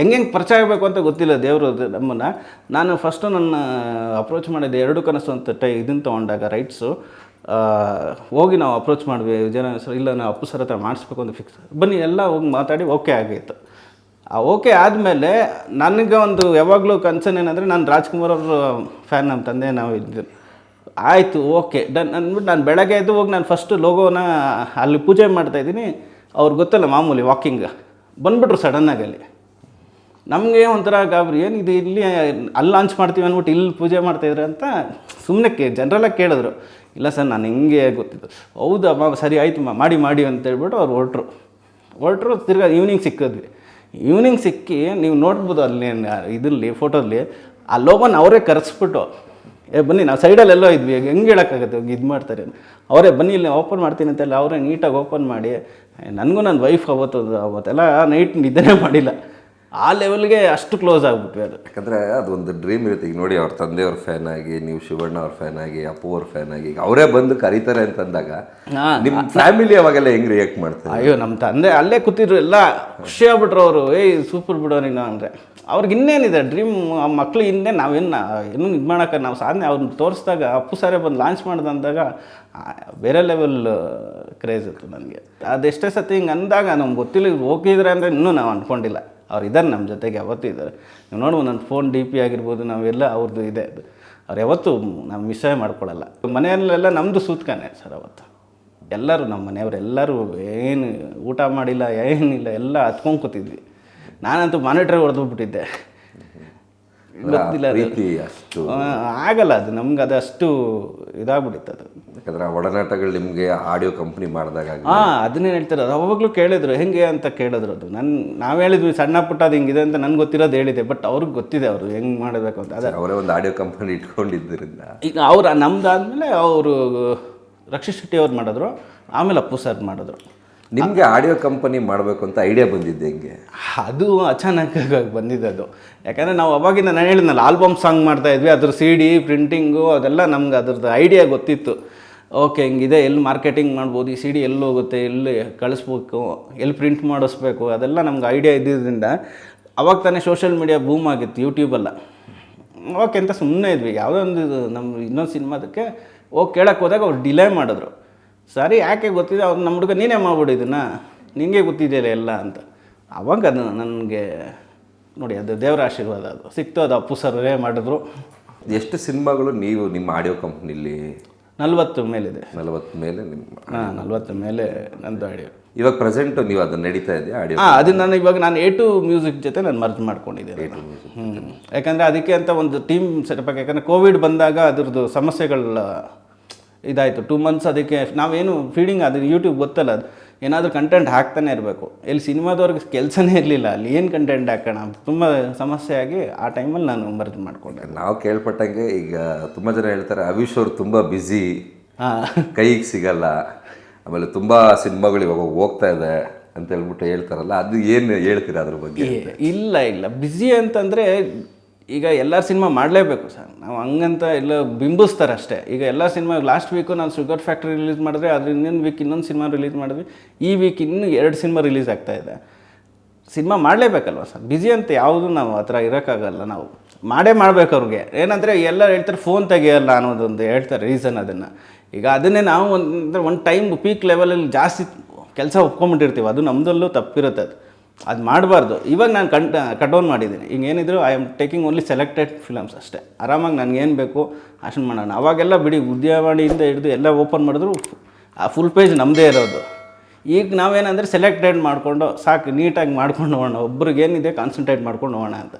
ಹೆಂಗೆ ಪರಿಚಯ ಆಗಬೇಕು ಅಂತ ಗೊತ್ತಿಲ್ಲ ದೇವರು ನಮ್ಮನ್ನು. ನಾನು ಫಸ್ಟು ನನ್ನ ಅಪ್ರೋಚ್ ಮಾಡಿದ್ದೆ 2 ಕನಸು ಅಂತ ಇದನ್ನು ತೊಗೊಂಡಾಗ ರೈಟ್ಸು ಹೋಗಿ ನಾವು ಅಪ್ರೋಚ್ ಮಾಡಿದ್ವಿ ಸರ್. ಇಲ್ಲ ನಾವು ಅಪ್ಪು ಸರ್ ಹತ್ರ ಮಾಡಿಸ್ಬೇಕು ಅಂತ ಫಿಕ್ಸ್ ಬನ್ನಿ ಎಲ್ಲ ಹೋಗಿ ಮಾತಾಡಿ ಓಕೆ ಆಗಿತ್ತು. ಆ ಓಕೆ ಆದಮೇಲೆ ನನಗೆ ಒಂದು ಯಾವಾಗಲೂ ಕನ್ಸರ್ನ್ ಏನಂದರೆ, ನಾನು ರಾಜ್ಕುಮಾರ್ ಅವ್ರ ಫ್ಯಾನ್, ನಮ್ಮ ತಂದೆ ನಾವು ಇದ್ದು ಆಯಿತು ಓಕೆ ಡನ್ ಅಂದ್ಬಿಟ್ಟು ನಾನು ಬೆಳಗ್ಗೆ ಎದ್ದು ಹೋಗಿ ನಾನು ಫಸ್ಟು ಲೋಗೋನ ಅಲ್ಲಿ ಪೂಜೆ ಮಾಡ್ತಾಯಿದ್ದೀನಿ. ಅವ್ರಿಗೆ ಗೊತ್ತಲ್ಲ ಮಾಮೂಲಿ ವಾಕಿಂಗ್ ಬಂದುಬಿಟ್ರು ಸಡನ್ನಾಗಿ ಅಲ್ಲಿ. ನಮಗೆ ಒಂಥರ ಗಾಬರಿ ಏನಿದು ಇಲ್ಲಿ ಅಲ್ಲಿ ಲಾಂಚ್ ಮಾಡ್ತೀವಿ ಅಂದ್ಬಿಟ್ಟು ಇಲ್ಲಿ ಪೂಜೆ ಮಾಡ್ತಾಯಿದ್ರೆ ಅಂತ ಸುಮ್ಮನೆ ಜನರಲ್ಲಾಗಿ ಕೇಳಿದ್ರು. ಇಲ್ಲ ಸರ್ ನಾನು ಹಿಂಗೆ ಗೊತ್ತಿತ್ತು. ಹೌದಾ ಸರಿ ಆಯಿತು ಮಾಡಿ ಅಂತೇಳ್ಬಿಟ್ಟು ಅವ್ರು ಹೊರಟ್ರು. ತಿರ್ಗಾ ಈವ್ನಿಂಗ್ ಸಿಕ್ಕಿದ್ವಿ. ಈವ್ನಿಂಗ್ ಸಿಕ್ಕಿ ನೀವು ನೋಡ್ಬೋದು ಅಲ್ಲಿ ಇದರಲ್ಲಿ ಫೋಟೋದಲ್ಲಿ ಆ ಲೋಗೋನ ಅವರೇ ಕರೆಸ್ಬಿಟ್ಟು ಬನ್ನಿ ನಾವು ಸೈಡಲ್ಲೆಲ್ಲೋ ಇದ್ವಿ ಹೆಂಗೆ ಹೇಳೋಕ್ಕಾಗುತ್ತೆ ಇದು ಮಾಡ್ತಾರೆ ಅವರೇ ಬನ್ನಿ ಇಲ್ಲಿ ಓಪನ್ ಮಾಡ್ತೀನಿ ಅಂತೆಲ್ಲ ಅವರೇ ನೀಟಾಗಿ ಓಪನ್ ಮಾಡಿ ನನಗೂ ನನ್ನ ವೈಫ್ ಅವತ್ತೆಲ್ಲ ನೈಟ್ ನಿದ್ದೆನೇ ಮಾಡಿಲ್ಲ. ಆ ಲೆವೆಲ್ಗೆ ಅಷ್ಟು ಕ್ಲೋಸ್ ಆಗಿಬಿಟ್ವಿ ಅದು. ಯಾಕಂದರೆ ಅದೊಂದು ಡ್ರೀಮ್ ಇರುತ್ತೆ. ಈಗ ನೋಡಿ ಅವ್ರ ತಂದೆಯವ್ರ ಫ್ಯಾನ್ ಆಗಿ, ನೀವು ಶಿವಣ್ಣ ಅವ್ರ ಫ್ಯಾನ್ ಆಗಿ, ಅಪ್ಪು ಅವ್ರ ಫ್ಯಾನ್ ಆಗಿ, ಈಗ ಅವರೇ ಬಂದು ಕರೀತಾರೆ ಅಂತಂದಾಗ ನಿಮ್ಮ ಫ್ಯಾಮಿಲಿ ಅವಾಗೆಲ್ಲ ಹೆಂಗೆ ರಿಯಾಕ್ಟ್ ಮಾಡ್ತಾರೆ? ಅಯ್ಯೋ ನಮ್ಮ ತಂದೆ ಅಲ್ಲೇ ಕೂತಿದ್ರು, ಎಲ್ಲ ಖುಷಿ ಆಗ್ಬಿಟ್ರು ಅವರು. ಸೂಪರ್ ಬಿಡೋ ನೀನು ಅಂದರೆ ಅವ್ರಿಗೆ ಇನ್ನೇನಿದೆ ಡ್ರೀಮ್. ಆ ಮಕ್ಳು ಇನ್ನೇ ಇನ್ನೂ ಇದು ಮಾಡೋಕೆ ನಾವು ಸಾಧನೆ ಅವ್ರನ್ನ ತೋರಿಸಿದಾಗ ಅಪ್ಪು ಸಾರೇ ಬಂದು ಲಾಂಚ್ ಮಾಡ್ದಂದಾಗ ಬೇರೆ ಲೆವೆಲ್ ಕ್ರೇಜ್ ಇತ್ತು ನನಗೆ. ಅದೆಷ್ಟೇ ಸತಿ ಹಿಂಗೆ ಅಂದಾಗ ನಮ್ಗೆ ಗೊತ್ತಿಲ್ಲ ಇವ್ರು ಹೋಗಿದ್ರೆ ಅಂದರೆ ಇನ್ನೂ ನಾವು ಅಂದ್ಕೊಂಡಿಲ್ಲ. ಅವ್ರು ಇದ್ದಾರೆ ನಮ್ಮ ಜೊತೆಗೆ ಯಾವತ್ತೂ ಇದ್ದಾರೆ. ನೀವು ನೋಡ್ಬೋದು ನನ್ನ ಫೋನ್ DP ಆಗಿರ್ಬೋದು, ನಾವೆಲ್ಲ ಅವ್ರದ್ದು ಇದೆ ಅದು. ಅವ್ರು ಯಾವತ್ತೂ ನಾವು ಮಿಸ್ಸೇ ಮಾಡ್ಕೊಳ್ಳಲ್ಲ. ಮನೆಯಲ್ಲೆಲ್ಲ ನಮ್ಮದು ಸೂತ್ಕನೇ ಸರ್ ಅವತ್ತು. ಎಲ್ಲರೂ ನಮ್ಮ ಮನೆಯವರೆಲ್ಲರೂ ಏನು ಊಟ ಮಾಡಿಲ್ಲ ಏನಿಲ್ಲ, ಎಲ್ಲ ಹತ್ಕೊಂಡು ಕೂತಿದ್ವಿ. ನಾನಂತೂ ಮಾನಿಟ್ರೇ ಹೊಡೆದ್ಬಿಟ್ಟಿದ್ದೆ. ಗೊತ್ತಿಲ್ಲ ಅಷ್ಟು ಆಗಲ್ಲ ಅದು ನಮ್ಗೆ ಅದು ಅಷ್ಟು ಇದಾಗ್ಬಿಟ್ಟಿತ್ತು ಅದು. ಯಾಕಂದರೆ ಆ ಒಡನಾಟಗಳು ನಿಮಗೆ ಆಡಿಯೋ ಕಂಪ್ನಿ ಮಾಡಿದಾಗ ಅದನ್ನೇ ಹೇಳ್ತಾರೆ. ಅದು ಅವಾಗಲೂ ಕೇಳಿದ್ರು ಹೆಂಗೆ ಅಂತ ಕೇಳಿದ್ರು. ಅದು ನಾವು ಹೇಳಿದ್ವಿ ಸಣ್ಣ ಪುಟ್ಟ ಅದು ಹಿಂಗಿದೆ ಅಂತ ನನಗೆ ಗೊತ್ತಿರೋದು ಹೇಳಿದೆ. ಬಟ್ ಅವ್ರಿಗೆ ಗೊತ್ತಿದೆ ಅವರು ಹೆಂಗೆ ಮಾಡಬೇಕು ಅಂತ. ಅದೇ ಅವರೇ ಒಂದು ಆಡಿಯೋ ಕಂಪನಿ ಇಟ್ಕೊಂಡಿದ್ದರಿಂದ ಈಗ ಅವ್ರು ನಮ್ದಾದ್ಮೇಲೆ ಅವರು ರಕ್ಷಿತ್ ಶೆಟ್ಟಿ ಅವ್ರು ಮಾಡಿದ್ರು, ಆಮೇಲೆ ಅಪ್ಪು ಸರ್ ಮಾಡಿದ್ರು. ನಿಮಗೆ ಆಡಿಯೋ ಕಂಪನಿ ಮಾಡಬೇಕು ಅಂತ ಐಡಿಯಾ ಬಂದಿದ್ದೆ ಹೆಂಗೆ? ಅದು ಅಚಾನಕ್ಕಾಗಿ ಬಂದಿದ್ದದು. ಯಾಕಂದರೆ ನಾವು ಅವಾಗಿಂದ ನಾನು ಹೇಳಿದ್ನಲ್ಲ ಆಲ್ಬಮ್ ಸಾಂಗ್ ಮಾಡ್ತಾಯಿದ್ವಿ, ಅದ್ರ CD ಪ್ರಿಂಟಿಂಗು ಅದೆಲ್ಲ ನಮ್ಗೆ ಅದ್ರದ್ದು ಐಡಿಯಾ ಗೊತ್ತಿತ್ತು. ಓಕೆ ಹಿಂಗಿದೆ, ಎಲ್ಲಿ ಮಾರ್ಕೆಟಿಂಗ್ ಮಾಡ್ಬೋದು, ಈ CD ಎಲ್ಲಿ ಹೋಗುತ್ತೆ, ಎಲ್ಲಿ ಕಳಿಸ್ಬೇಕು, ಎಲ್ಲಿ ಪ್ರಿಂಟ್ ಮಾಡಿಸ್ಬೇಕು, ಅದೆಲ್ಲ ನಮ್ಗೆ ಐಡಿಯಾ ಇದ್ದಿದ್ದರಿಂದ ಅವಾಗ ತಾನೇ ಸೋಷಿಯಲ್ ಮೀಡಿಯಾ ಬೂಮ್ ಆಗಿತ್ತು, ಯೂಟ್ಯೂಬೆಲ್ಲ. ಓಕೆ ಅಂತ ಸುಮ್ಮನೆ ಇದ್ವಿ. ಯಾವುದೋ ಒಂದು ನಮ್ಮ ಇನ್ನೊಂದು ಸಿನಿಮಾದಕ್ಕೆ ಹೋಗಿ ಕೇಳಕ್ಕೆ ಹೋದಾಗ ಅವ್ರು ಡಿಲೇ ಮಾಡಿದ್ರು. ಸರಿ ಯಾಕೆ ಗೊತ್ತಿದೆ ಅವ್ರು ನಮ್ಮ ಹುಡುಗ ನೀನೇ ಮಾಡ್ಬಿಡು ಇದನ್ನು, ನಿನಗೆ ಗೊತ್ತಿದೆಯಲ್ಲ ಎಲ್ಲ ಅಂತ. ಅವಾಗ ಅದು ನನಗೆ ನೋಡಿ ಅದು ದೇವರ ಆಶೀರ್ವಾದ ಅದು ಸಿಕ್ತು. ಅದು ಅಪ್ಪು ಸರ್ವೇ ಮಾಡಿದ್ರು. ಎಷ್ಟು ಸಿನಿಮಾಗಳು ನೀವು ನಿಮ್ಮ ಆಡಿಯೋ ಕಂಪ್ನಿಲಿ? 40 ಮೇಲಿದೆ. 40 ಮೇಲೆ ನಿಮ್ಮ 40 ಮೇಲೆ ನಂದು ಆಡಿಯೋ. ಇವಾಗ ಪ್ರೆಸೆಂಟು ನೀವು ಅದನ್ನು ನಡೀತಾ ಇದೆಯಾ ಆಡಿಯೋ? ಅದು ನಾನು A2 ಮ್ಯೂಸಿಕ್ ಜೊತೆ ನಾನು ಮರ್ಜ್ ಮಾಡ್ಕೊಂಡಿದ್ದೇನೆ. ಯಾಕಂದರೆ ಅದಕ್ಕೆ ಅಂತ ಒಂದು ಟೀಮ್ ಸೆಟಪ್ ಆಗಿ, ಯಾಕಂದರೆ ಕೋವಿಡ್ ಬಂದಾಗ ಅದ್ರದ್ದು ಸಮಸ್ಯೆಗಳ ಇದಾಯಿತು. 2 months ಅದಕ್ಕೆ ನಾವೇನು ಫೀಡಿಂಗ್ ಅದು ಯೂಟ್ಯೂಬ್ ಗೊತ್ತಲ್ಲ, ಅದು ಏನಾದರೂ ಕಂಟೆಂಟ್ ಹಾಕ್ತಾನೆ ಇರಬೇಕು. ಎಲ್ಲಿ ಸಿನಿಮಾದವ್ರಿಗೆ ಕೆಲಸನೇ ಇರಲಿಲ್ಲ, ಅಲ್ಲಿ ಏನು ಕಂಟೆಂಟ್ ಹಾಕೋಣ ತುಂಬ ಸಮಸ್ಯೆ ಆಗಿ ಆ ಟೈಮಲ್ಲಿ ನಾನು ಮರ್ಜ್ ಮಾಡಿಕೊಂಡೆ. ನಾವು ಕೇಳ್ಪಟ್ಟಂಗೆ ಈಗ ತುಂಬ ಜನ ಹೇಳ್ತಾರೆ ಅವಿಶ್ ಅವರು ತುಂಬ ಬ್ಯುಸಿ, ಕೈಗೆ ಸಿಗಲ್ಲ, ಆಮೇಲೆ ತುಂಬ ಸಿನಿಮಾಗಳು ಇವಾಗ ಹೋಗ್ತಾ ಇದೆ ಅಂತ ಹೇಳ್ಬಿಟ್ಟು ಹೇಳ್ತಾರಲ್ಲ, ಅದು ಏನು ಹೇಳ್ತೀರಾ ಅದ್ರ ಬಗ್ಗೆ? ಇಲ್ಲ ಬ್ಯುಸಿ ಅಂತಂದರೆ ಈಗ ಎಲ್ಲರ ಸಿನಿಮಾ ಮಾಡಲೇಬೇಕು ಸರ್, ನಾವು ಹಂಗಂತ ಎಲ್ಲ ಬಿಂಬಿಸ್ತಾರೆ ಅಷ್ಟೇ. ಈಗ ಎಲ್ಲ ಸಿನಿಮಾ ಲಾಸ್ಟ್ ವೀಕು ನಾನು ಶುಗರ್ ಫ್ಯಾಕ್ಟ್ರಿ ರಿಲೀಸ್ ಮಾಡಿದ್ರೆ, ಅದ್ರ ಇನ್ನೊಂದು ವೀಕ್ ಇನ್ನೊಂದು ಸಿನಿಮಾ ರಿಲೀಸ್ ಮಾಡಿದ್ವಿ. ಈ ವೀಕ್ ಇನ್ನೂ 2 ಸಿನಿಮಾ ರಿಲೀಸ್ ಆಗ್ತಾಯಿದೆ. ಸಿನಿಮಾ ಮಾಡಲೇಬೇಕಲ್ವ ಸರ್, ಬ್ಯುಸಿ ಅಂತ ಯಾವುದು ನಾವು ಆ ಥರ ಇರೋಕ್ಕಾಗಲ್ಲ. ನಾವು ಮಾಡಬೇಕು ಅವ್ರಿಗೆ. ಏನಂದರೆ ಎಲ್ಲರೂ ಹೇಳ್ತಾರೆ ಫೋನ್ ತೆಗಿಯಲ್ಲ ಅನ್ನೋದೊಂದು ಹೇಳ್ತಾರೆ ರೀಸನ್. ಅದನ್ನು ಈಗ ಅದನ್ನೇ ನಾವು ಒಂದು ಟೈಮ್ ಪೀಕ್ ಲೆವೆಲಲ್ಲಿ ಜಾಸ್ತಿ ಕೆಲಸ ಒಪ್ಕೊಂಬಿಟ್ಟಿರ್ತೀವಿ. ಅದು ನಮ್ಮದಲ್ಲೂ ತಪ್ಪಿರುತ್ತೆ. ಅದು ಮಾಡಬಾರ್ದು. ಇವಾಗ ನಾನು ಕಟ್ ಡೌನ್ ಮಾಡಿದ್ದೀನಿ. ಈಗ ಏನಿದ್ರು I am taking only selected films ಅಷ್ಟೇ. ಆರಾಮಾಗಿ ನನಗೇನು ಬೇಕು ಅಷ್ಟನ್ನು ಮಾಡೋಣ. ಅವಾಗೆಲ್ಲ ಬಿಡಿ ಉದ್ಯಮವಾಣಿಯಿಂದ ಹಿಡಿದು ಎಲ್ಲ ಓಪನ್ ಮಾಡಿದ್ರು ಆ ಫುಲ್ ಪೇಜ್ ನಮ್ಮದೇ ಇರೋದು. ಈಗ ನಾವೇನಂದರೆ ಸೆಲೆಕ್ಟೆಡ್ ಮಾಡಿಕೊಂಡು ಸಾಕು, ನೀಟಾಗಿ ಮಾಡ್ಕೊಂಡು ಹೋಗೋಣ, ಒಬ್ರಿಗೇನಿದೆ ಕಾನ್ಸಂಟ್ರೇಟ್ ಮಾಡ್ಕೊಂಡು ಹೋಗೋಣ ಅಂತ.